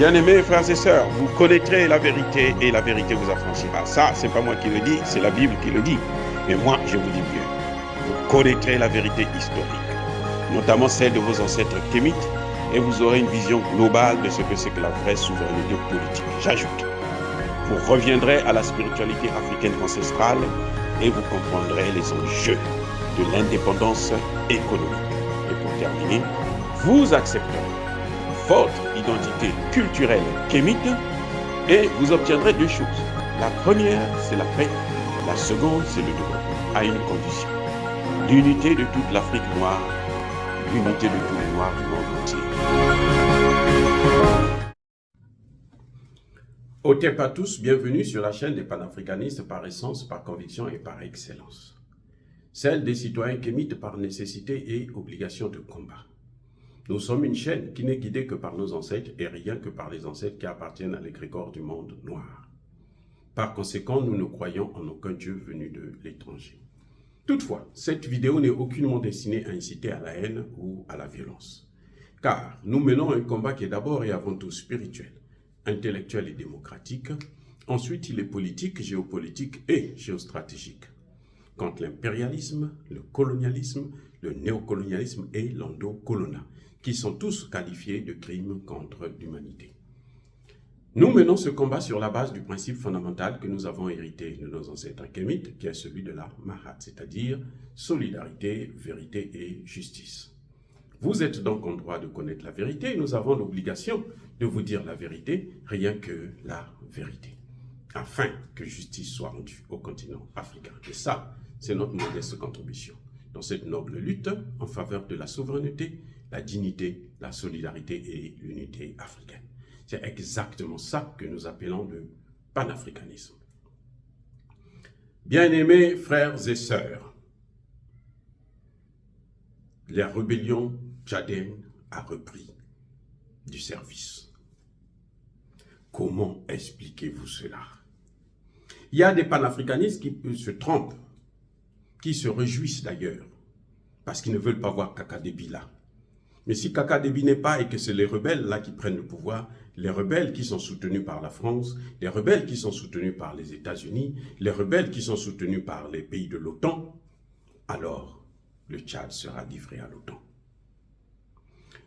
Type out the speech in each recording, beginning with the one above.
Bien-aimés frères et sœurs, vous connaîtrez la vérité et la vérité vous affranchira. Ça, c'est pas moi qui le dis, c'est la Bible qui le dit. Mais moi, je vous dis mieux. Vous connaîtrez la vérité historique, notamment celle de vos ancêtres kémites, et vous aurez une vision globale de ce que c'est que la vraie souveraineté politique. J'ajoute, vous reviendrez à la spiritualité africaine ancestrale et vous comprendrez les enjeux de l'indépendance économique. Et pour terminer, vous accepterez votre identité culturelle kémite et vous obtiendrez deux choses. La première, c'est la paix. La seconde, c'est le développement, à une condition. L'unité de toute l'Afrique noire, l'unité de tous les Noirs du monde entier. Otep à tous, bienvenue sur la chaîne des panafricanistes par essence, par conviction et par excellence. Celle des citoyens kémites par nécessité et obligation de combat. Nous sommes une chaîne qui n'est guidée que par nos ancêtres et rien que par les ancêtres qui appartiennent à l'égrégore du monde noir. Par conséquent, nous ne croyons en aucun Dieu venu de l'étranger. Toutefois, cette vidéo n'est aucunement destinée à inciter à la haine ou à la violence. Car nous menons un combat qui est d'abord et avant tout spirituel, intellectuel et démocratique. Ensuite, il est politique, géopolitique et géostratégique. Contre l'impérialisme, le colonialisme, le néocolonialisme et l'endocolonat, qui sont tous qualifiés de crimes contre l'humanité. Nous menons ce combat sur la base du principe fondamental que nous avons hérité de nos ancêtres kémites, qui est celui de la Mahat, c'est-à-dire solidarité, vérité et justice. Vous êtes donc en droit de connaître la vérité et nous avons l'obligation de vous dire la vérité, rien que la vérité, afin que justice soit rendue au continent africain. Et ça, c'est notre modeste contribution dans cette noble lutte en faveur de la souveraineté, la dignité, la solidarité et l'unité africaine. C'est exactement ça que nous appelons le panafricanisme. Bien-aimés frères et sœurs, la rébellion tchadienne a repris du service. Comment expliquez-vous cela? Il y a des panafricanistes qui se trompent, qui se réjouissent d'ailleurs, parce qu'ils ne veulent pas voir Kaka Déby là. Mais si Kaka Déby n'est pas et que c'est les rebelles là qui prennent le pouvoir, les rebelles qui sont soutenus par la France, les rebelles qui sont soutenus par les États-Unis, les rebelles qui sont soutenus par les pays de l'OTAN, alors le Tchad sera livré à l'OTAN.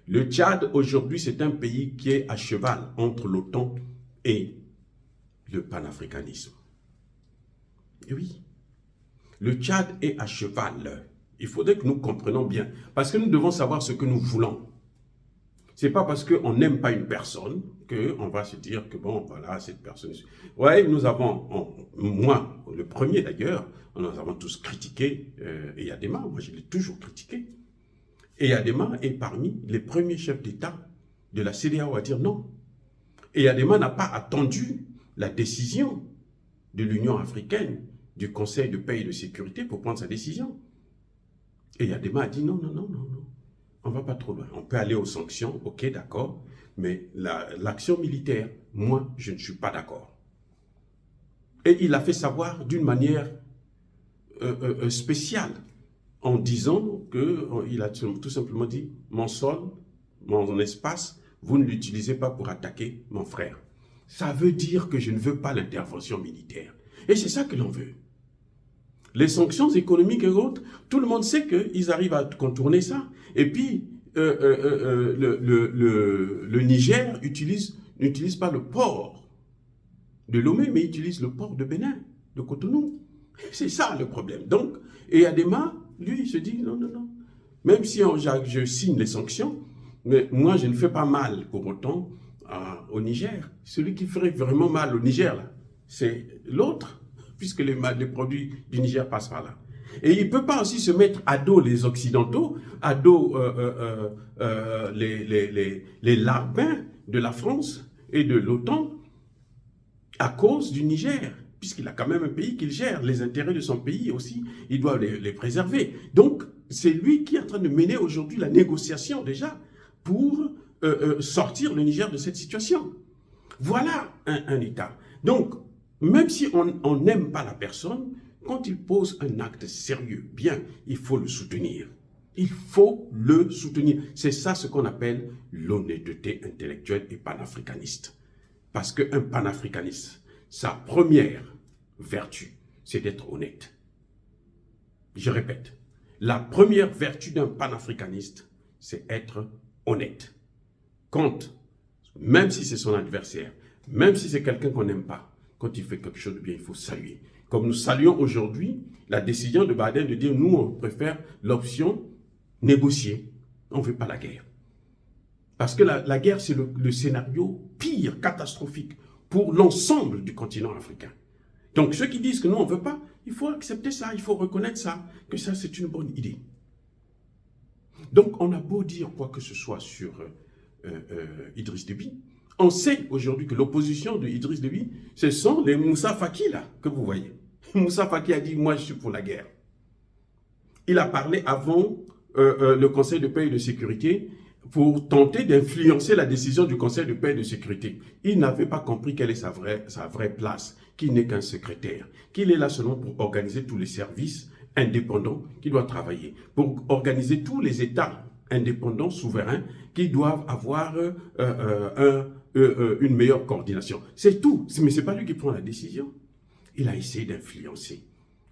Le Tchad aujourd'hui c'est un pays qui est à cheval entre l'OTAN et le panafricanisme. Et oui, le Tchad est à cheval. Il faudrait que nous comprenions bien, parce que nous devons savoir ce que nous voulons. Ce n'est pas parce qu'on n'aime pas une personne qu'on va se dire que bon, voilà, cette personne... Oui, nous avons, moi, le premier d'ailleurs, nous avons tous critiqué Eyadema, moi je l'ai toujours critiqué. Eyadema est parmi les premiers chefs d'État de la CEDEAO à dire non. Eyadema n'a pas attendu la décision de l'Union africaine, du Conseil de paix et de sécurité pour prendre sa décision. Et Eyadema a dit non, on ne va pas trop loin. On peut aller aux sanctions, ok, d'accord, mais l'action militaire, moi, je ne suis pas d'accord. Et il a fait savoir d'une manière spéciale, en disant qu'il a tout simplement dit, mon sol, mon espace, vous ne l'utilisez pas pour attaquer mon frère. Ça veut dire que je ne veux pas l'intervention militaire. Et c'est ça que l'on veut. Les sanctions économiques et autres, tout le monde sait qu'ils arrivent à contourner ça. Et puis, le Niger n'utilise pas le port de Lomé, mais utilise le port de Bénin, de Cotonou. C'est ça le problème. Donc, Eyadema, lui, il se dit non. Même si je signe les sanctions, mais moi, je ne fais pas mal pour autant au Niger. Celui qui ferait vraiment mal au Niger, c'est l'autre, puisque les produits du Niger passent par là. Et il ne peut pas aussi se mettre à dos les Occidentaux, à dos les larbins de la France et de l'OTAN à cause du Niger, puisqu'il a quand même un pays qu'il gère, les intérêts de son pays aussi, il doit les préserver. Donc, c'est lui qui est en train de mener aujourd'hui la négociation déjà pour sortir le Niger de cette situation. Voilà un État. Donc, même si on n'aime pas la personne, quand il pose un acte sérieux, bien, il faut le soutenir. Il faut le soutenir. C'est ça ce qu'on appelle l'honnêteté intellectuelle et panafricaniste. Parce qu'un panafricaniste, sa première vertu, c'est d'être honnête. Je répète, la première vertu d'un panafricaniste, c'est être honnête. Quand, même si c'est son adversaire, même si c'est quelqu'un qu'on n'aime pas, quand il fait quelque chose de bien, il faut saluer. Comme nous saluons aujourd'hui la décision de Biden de dire nous, on préfère l'option négocier. On ne veut pas la guerre. Parce que la guerre, c'est le scénario pire, catastrophique pour l'ensemble du continent africain. Donc ceux qui disent que non, on ne veut pas, il faut accepter ça, il faut reconnaître ça, que ça c'est une bonne idée. Donc on a beau dire quoi que ce soit sur Idriss Déby, on sait aujourd'hui que l'opposition de Idriss Déby, ce sont les Moussa Faki là, que vous voyez. Moussa Faki a dit, moi je suis pour la guerre. Il a parlé avant le Conseil de paix et de sécurité pour tenter d'influencer la décision du Conseil de paix et de sécurité. Il n'avait pas compris quelle est sa vraie place, qu'il n'est qu'un secrétaire, qu'il est là seulement pour organiser tous les services indépendants qui doivent travailler, pour organiser tous les États indépendants, souverains, qui doivent avoir une meilleure coordination. C'est tout, mais ce n'est pas lui qui prend la décision. Il a essayé d'influencer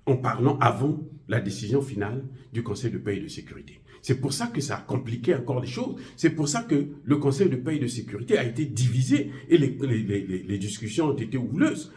en parlant avant la décision finale du Conseil de paix et de sécurité. C'est pour ça que ça a compliqué encore les choses. C'est pour ça que le Conseil de paix et de sécurité a été divisé et les discussions ont été houleuses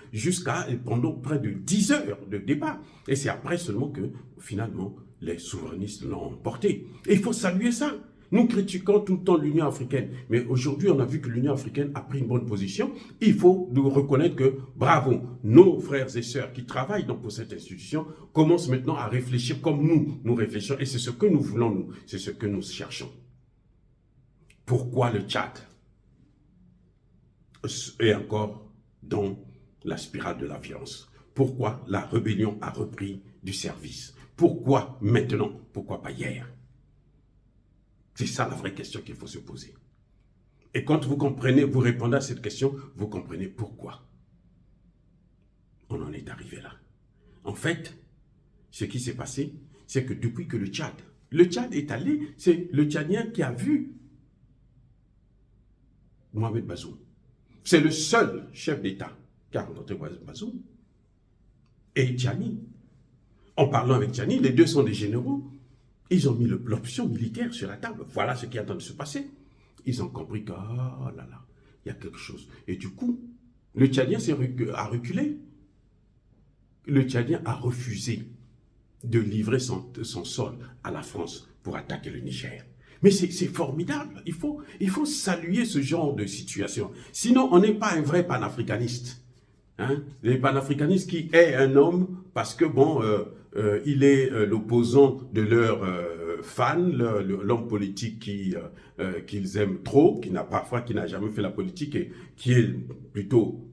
pendant près de 10 heures de débat. Et c'est après seulement que, finalement, les souverainistes l'ont emporté. Et il faut saluer ça. Nous critiquons tout le temps l'Union africaine, mais aujourd'hui on a vu que l'Union africaine a pris une bonne position. Il faut nous reconnaître que, bravo, nos frères et sœurs qui travaillent donc pour cette institution commencent maintenant à réfléchir comme nous réfléchissons. Et c'est ce que nous voulons, nous, c'est ce que nous cherchons. Pourquoi le Tchad est encore dans la spirale de la violence? Pourquoi la rébellion a repris du service? Pourquoi maintenant? Pourquoi pas hier? C'est ça la vraie question qu'il faut se poser. Et quand vous comprenez, vous répondez à cette question, vous comprenez pourquoi on en est arrivé là. En fait, ce qui s'est passé, c'est que depuis que le Tchad est allé, c'est le Tchadien qui a vu Mohamed Bazoum. C'est le seul chef d'État qui a rencontré Bazoum. Et Tchani, en parlant avec Tchani, les deux sont des généraux. Ils ont mis l'option militaire sur la table. Voilà ce qui est en train de se passer. Ils ont compris que, oh là là, il y a quelque chose. Et du coup, le Tchadien a reculé. Le Tchadien a refusé de livrer son sol à la France pour attaquer le Niger. Mais c'est formidable. Il faut saluer ce genre de situation. Sinon, on n'est pas un vrai panafricaniste. Hein? Les panafricanistes qui est un homme parce que, bon... il est l'opposant de leur fan, l'homme politique qu'ils aiment trop, qui n'a jamais fait la politique et qui est plutôt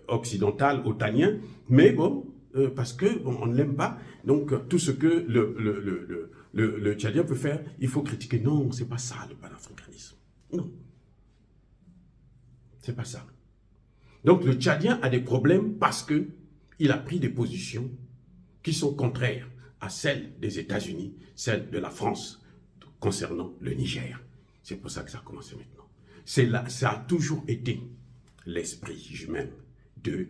occidental, otanien, mais bon, parce que bon, on ne l'aime pas, donc tout ce que le Tchadien peut faire, il faut critiquer. Non, c'est pas ça le panafricanisme. Non, c'est pas ça. Donc le Tchadien a des problèmes parce que il a pris des positions qui sont contraires à celles des États-Unis, celles de la France, concernant le Niger. C'est pour ça que ça a commencé maintenant. Ça a toujours été l'esprit même de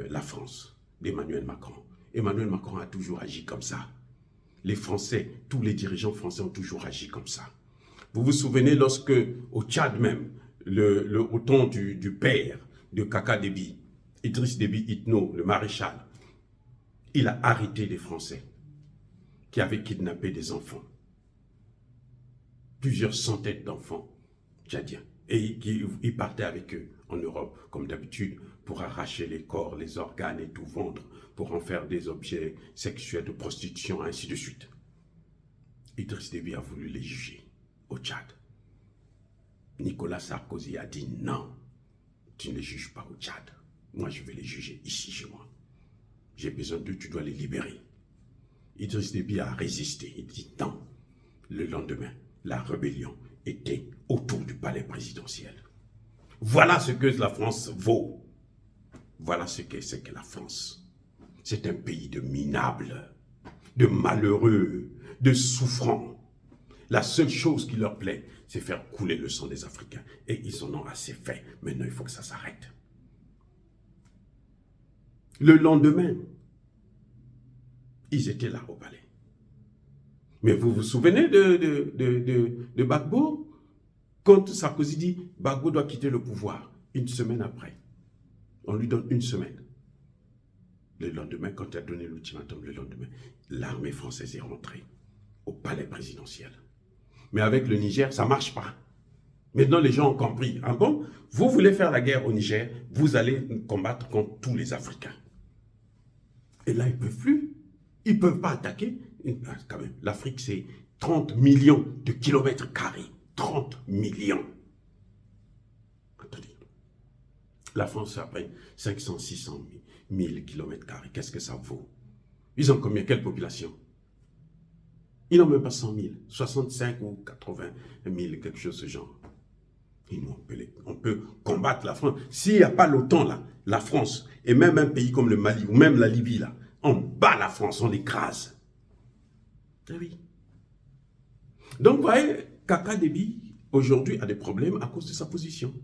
la France, d'Emmanuel Macron. Emmanuel Macron a toujours agi comme ça. Les Français, tous les dirigeants français ont toujours agi comme ça. Vous vous souvenez lorsque, au Tchad même, au temps du père de Kaka Déby, Idriss Déby Itno, le maréchal, il a arrêté des Français qui avaient kidnappé des enfants. Plusieurs centaines d'enfants tchadiens. Et il partait avec eux en Europe, comme d'habitude, pour arracher les corps, les organes et tout vendre, pour en faire des objets sexuels de prostitution, ainsi de suite. Idriss Déby a voulu les juger au Tchad. Nicolas Sarkozy a dit non, tu ne les juges pas au Tchad. Moi, je vais les juger ici, chez moi. J'ai besoin d'eux, tu dois les libérer. Idriss Déby a résisté. Il dit non. Le lendemain, la rébellion était autour du palais présidentiel. Voilà ce que la France vaut. Voilà ce que c'est que la France. C'est un pays de minables, de malheureux, de souffrants. La seule chose qui leur plaît, c'est faire couler le sang des Africains. Et ils en ont assez fait. Maintenant, il faut que ça s'arrête. Le lendemain, ils étaient là au palais. Mais vous vous souvenez de Gbagbo? Quand Sarkozy dit « Gbagbo doit quitter le pouvoir », une semaine après, on lui donne une semaine. Le lendemain, quand il a donné l'ultimatum, le lendemain, l'armée française est rentrée au palais présidentiel. Mais avec le Niger, ça ne marche pas. Maintenant, les gens ont compris. Ah bon? Vous voulez faire la guerre au Niger, vous allez combattre contre tous les Africains. Et là, ils ne peuvent plus. Ils ne peuvent pas attaquer. Quand même, l'Afrique, c'est 30 millions de kilomètres carrés. 30 millions. Attendez. La France, après 500, 600 000 kilomètres carrés. Qu'est-ce que ça vaut? Ils ont combien? Quelle population? Ils n'ont même pas 100 000. 65 ou 80 000, quelque chose de ce genre. Et nous, on peut combattre la France. S'il n'y a pas l'OTAN, là, la France, et même un pays comme le Mali, ou même la Libye, là, on bat la France, on l'écrase. Eh oui. Donc, vous voyez, Kaka Déby, aujourd'hui, a des problèmes à cause de sa position.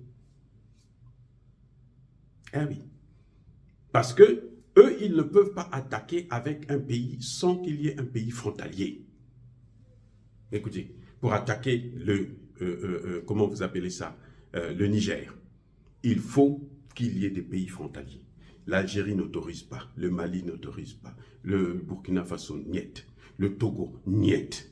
Eh oui. Parce que eux, ils ne peuvent pas attaquer avec un pays sans qu'il y ait un pays frontalier. Écoutez, pour attaquer comment vous appelez ça, le Niger, il faut qu'il y ait des pays frontaliers. L'Algérie n'autorise pas, le Mali n'autorise pas, le Burkina Faso, niet, le Togo, niet.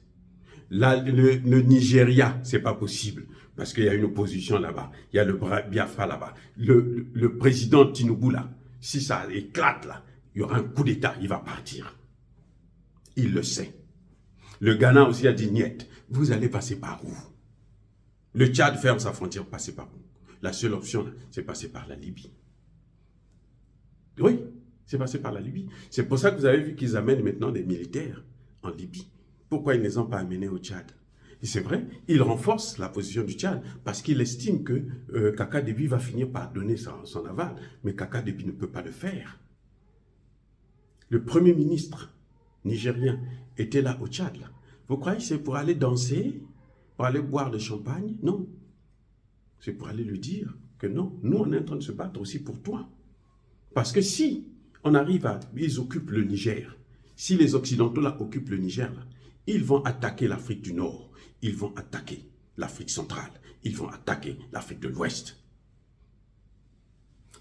Le Nigeria, c'est pas possible, parce qu'il y a une opposition là-bas, il y a le Biafra là-bas. Le président Tinubu là, si ça éclate là, il y aura un coup d'État, il va partir. Il le sait. Le Ghana aussi a dit niet. Vous allez passer par où? Le Tchad ferme sa frontière, passez par où? La seule option, c'est passer par la Libye. Oui, c'est passer par la Libye. C'est pour ça que vous avez vu qu'ils amènent maintenant des militaires en Libye. Pourquoi ils ne les ont pas amenés au Tchad? Et c'est vrai, ils renforcent la position du Tchad parce qu'ils estiment que Kaka Déby va finir par donner son aval. Mais Kaka Déby ne peut pas le faire. Le premier ministre nigérien était là au Tchad. Là. Vous croyez que c'est pour aller danser, pour aller boire le champagne? Non. C'est pour aller lui dire que non, nous on est en train de se battre aussi pour toi. Parce que si on arrive à... Ils occupent le Niger. Si les Occidentaux là occupent le Niger, là, ils vont attaquer l'Afrique du Nord. Ils vont attaquer l'Afrique centrale. Ils vont attaquer l'Afrique de l'Ouest.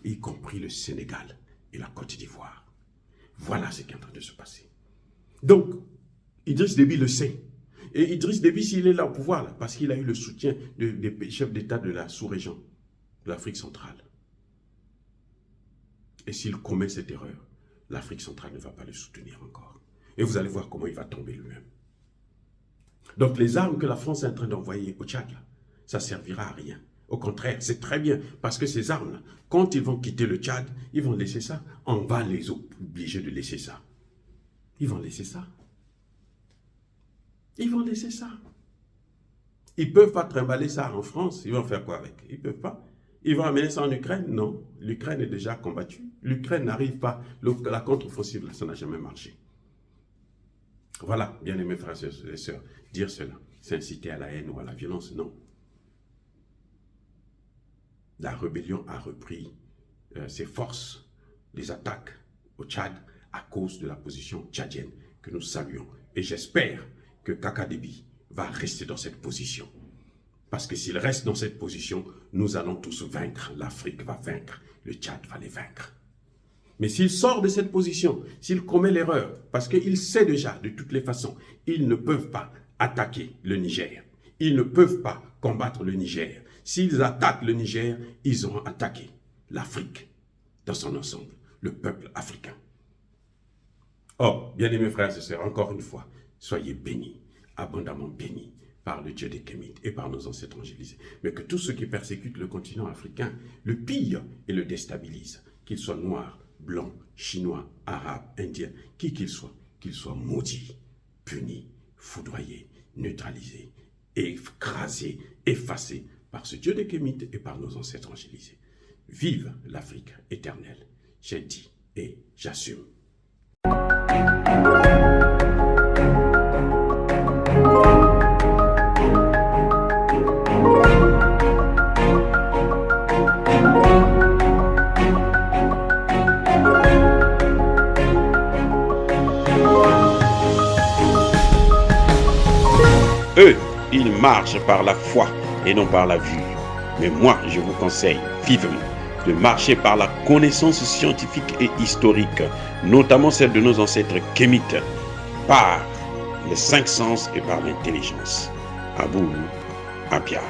Y compris le Sénégal et la Côte d'Ivoire. Voilà ce qui est en train de se passer. Donc, Idriss Déby le sait. Et Idriss Déby, s'il est là au pouvoir, là, parce qu'il a eu le soutien des chefs d'État de la sous-région, de l'Afrique centrale. Et s'il commet cette erreur, l'Afrique centrale ne va pas le soutenir encore. Et vous allez voir comment il va tomber lui-même. Donc les armes que la France est en train d'envoyer au Tchad, là, ça ne servira à rien. Au contraire, c'est très bien, parce que ces armes-là, quand ils vont quitter le Tchad, ils vont laisser ça. On va les obliger de laisser ça. Ils vont laisser ça. Ils vont laisser ça. Ils ne peuvent pas trimballer ça en France. Ils vont faire quoi avec? Ils ne peuvent pas. Ils vont amener ça en Ukraine? Non. L'Ukraine est déjà combattue. L'Ukraine n'arrive pas. La contre-offensive, là, ça n'a jamais marché. Voilà, bien aimés frères et sœurs, dire cela, c'est inciter à la haine ou à la violence, non. La rébellion a repris ses forces, les attaques au Tchad à cause de la position tchadienne que nous saluons. Et j'espère que Kaka Déby va rester dans cette position. Parce que s'il reste dans cette position, nous allons tous vaincre. L'Afrique va vaincre, le Tchad va les vaincre. Mais s'il sort de cette position, s'il commet l'erreur, parce qu'il sait déjà, de toutes les façons, ils ne peuvent pas attaquer le Niger. Ils ne peuvent pas combattre le Niger. S'ils attaquent le Niger, ils auront attaqué l'Afrique dans son ensemble, le peuple africain. Oh, bien-aimés frères et sœurs, encore une fois, soyez bénis, abondamment bénis par le Dieu des Kémites et par nos ancêtres angélisés. Mais que tous ceux qui persécutent le continent africain le pillent et le déstabilisent, qu'ils soient noirs, blancs, chinois, arabes, indiens, qui qu'ils soient maudits, punis, foudroyés, neutralisés, écrasés, effacés par ce Dieu des Kémites et par nos ancêtres angélisés. Vive l'Afrique éternelle, j'ai dit et j'assume. ils marchent par la foi et non par la vue. Mais moi, je vous conseille vivement de marcher par la connaissance scientifique et historique, notamment celle de nos ancêtres kémites, par les 5 sens et par l'intelligence. Abou Abia.